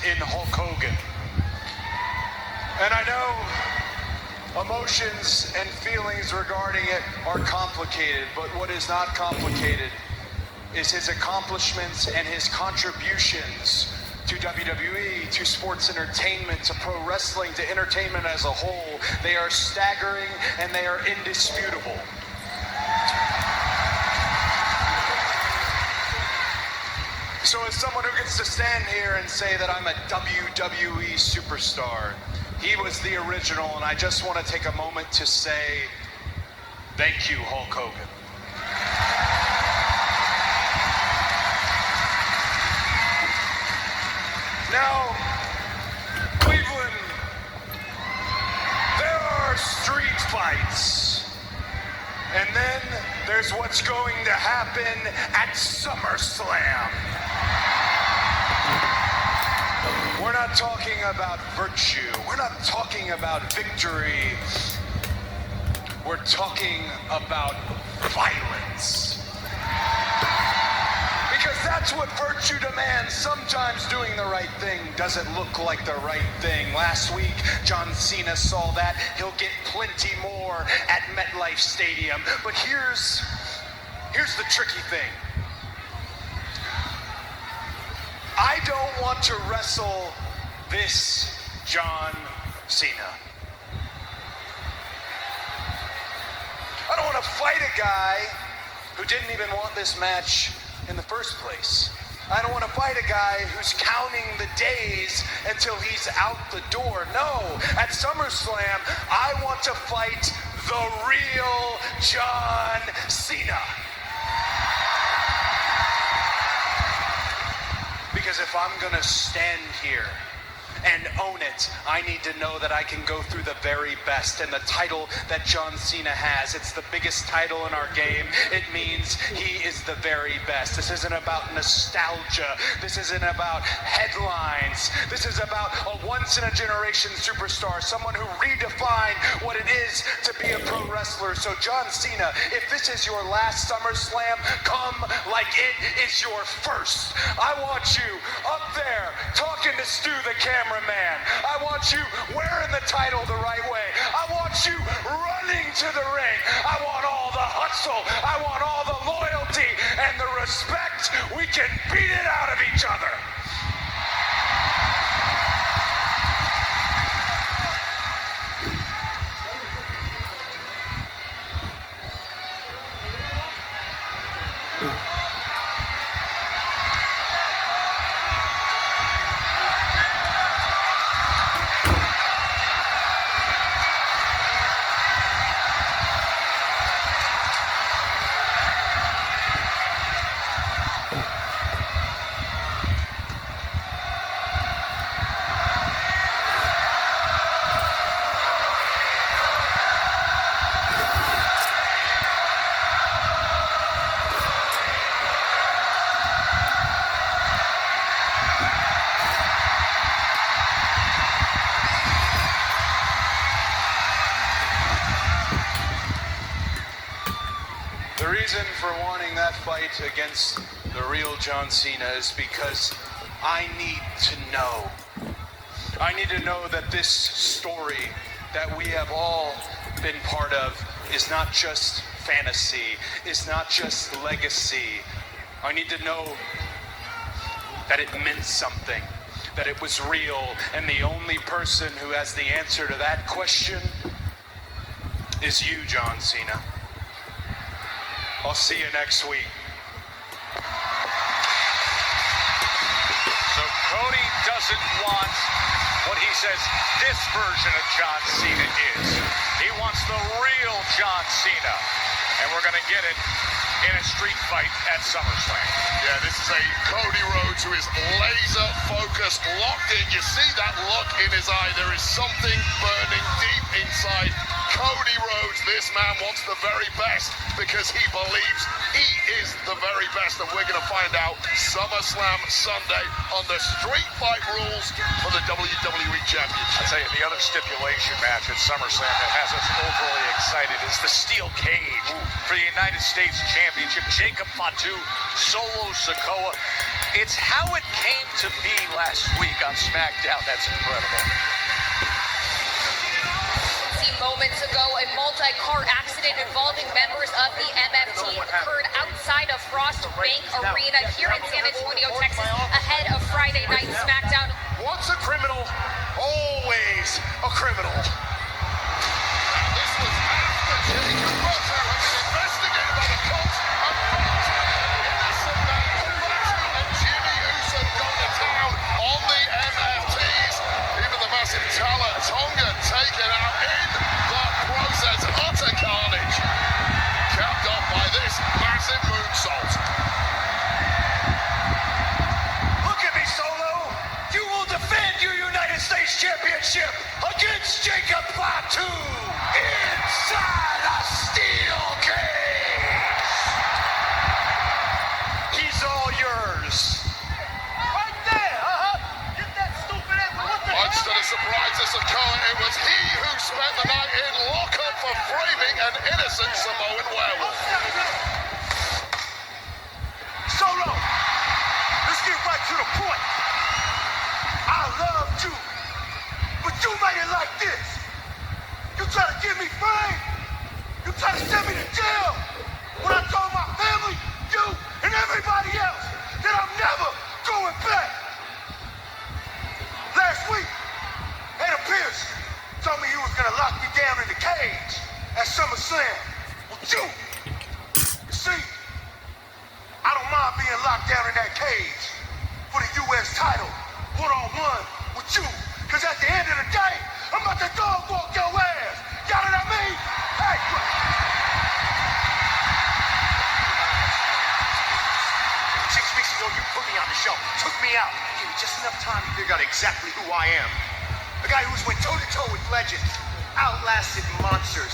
in Hulk Hogan. And I know emotions and feelings regarding it are complicated, but what is not complicated is his accomplishments and his contributions to WWE, to sports entertainment, to pro wrestling, to entertainment as a whole. They are staggering and they are indisputable. So as someone who gets to stand here and say that I'm a WWE superstar, he was the original, and I just want to take a moment to say thank you, Hulk Hogan. Now, Cleveland, there are street fights, and then there's what's going to happen at SummerSlam. We're not talking about virtue. We're not talking about victory. We're talking about violence. Because that's what virtue demands. Sometimes doing the right thing doesn't look like the right thing. Last week, John Cena saw that. He'll get plenty more at MetLife Stadium. But here's the tricky thing. I don't want to wrestle this John Cena. I don't want to fight a guy who didn't even want this match in the first place. I don't want to fight a guy who's counting the days until he's out the door. No, at SummerSlam, I want to fight the real John Cena. Because if I'm gonna stand here and own it, I need to know that I can go through the very best. And the title that John Cena has, it's the biggest title in our game. It means he is the very best. This isn't about nostalgia. This isn't about headlines. This is about a once-in-a-generation superstar, someone who redefined what it is to be a pro wrestler. So John Cena, if this is your last SummerSlam, come like it is your first. I want you up there talking to Stu the cameraman. I want you wearing the title the right way. I want you running to the ring. I want all the hustle. I want all the loyalty and the respect. We can beat it out of each other. The reason for wanting that fight against the real John Cena is because I need to know. I need to know that this story that we have all been part of is not just fantasy, is not just legacy. I need to know that it meant something, that it was real, and the only person who has the answer to that question is you, John Cena. I'll see you next week. So Cody doesn't want what he says this version of John Cena is. He wants the real John Cena. And we're going to get it in a street fight at SummerSlam. Yeah, this is a Cody Rhodes who is laser focused, locked in. You see that look in his eye. There is something burning deep inside Cody Rhodes. This man wants the very best because he believes he is the very best. And we're going to find out SummerSlam Sunday on the street fight rules for the WWE Championship. I'll tell you, the other stipulation match at SummerSlam that has us overly excited is the steel cage for the United States Championship. Jacob Fatu, Solo Sikoa. It's how it came to be last week on SmackDown that's incredible. Moments ago, a multi-car accident involving members of the MFT occurred outside of Frost Bank Arena here in San Antonio, Texas, ahead of Friday Night SmackDown. Once a criminal, always a criminal. This was after Jimmy Uso had been investigated by the Colts and found innocent man Uso and Jimmy Uso gone to town on the MFTs. Even the massive talent Tonga taken out in the process. Utter carnage. Capped off by this massive moonsault. Look at me, Solo. You will defend your United States Championship against Jacob Fatu inside a steel cage. He's all yours. Right there, Get that stupid ass. What the Much to hell? the surprise of Sikoa, it was he who spent the night in lockup for framing an innocent Samoan werewolf. Solo, let's get right to the point. I loved you, but you made it like this. You try to give me fame. You try to send me to jail. When I told my family, you, and everybody else that I'm never going back. Last week, Adam Pearce told me he was gonna lock me down in the cage at SummerSlam with you. You see, I don't mind being locked down in that cage for the U.S. title, one-on-one with you. Because at the end of the day, I'm about to dog walk your ass. You know what I mean? Hey, 6 weeks ago, you put me on the show, took me out, gave me just enough time to figure out exactly who I am. A guy who's went toe-to-toe with legends, outlasted monsters,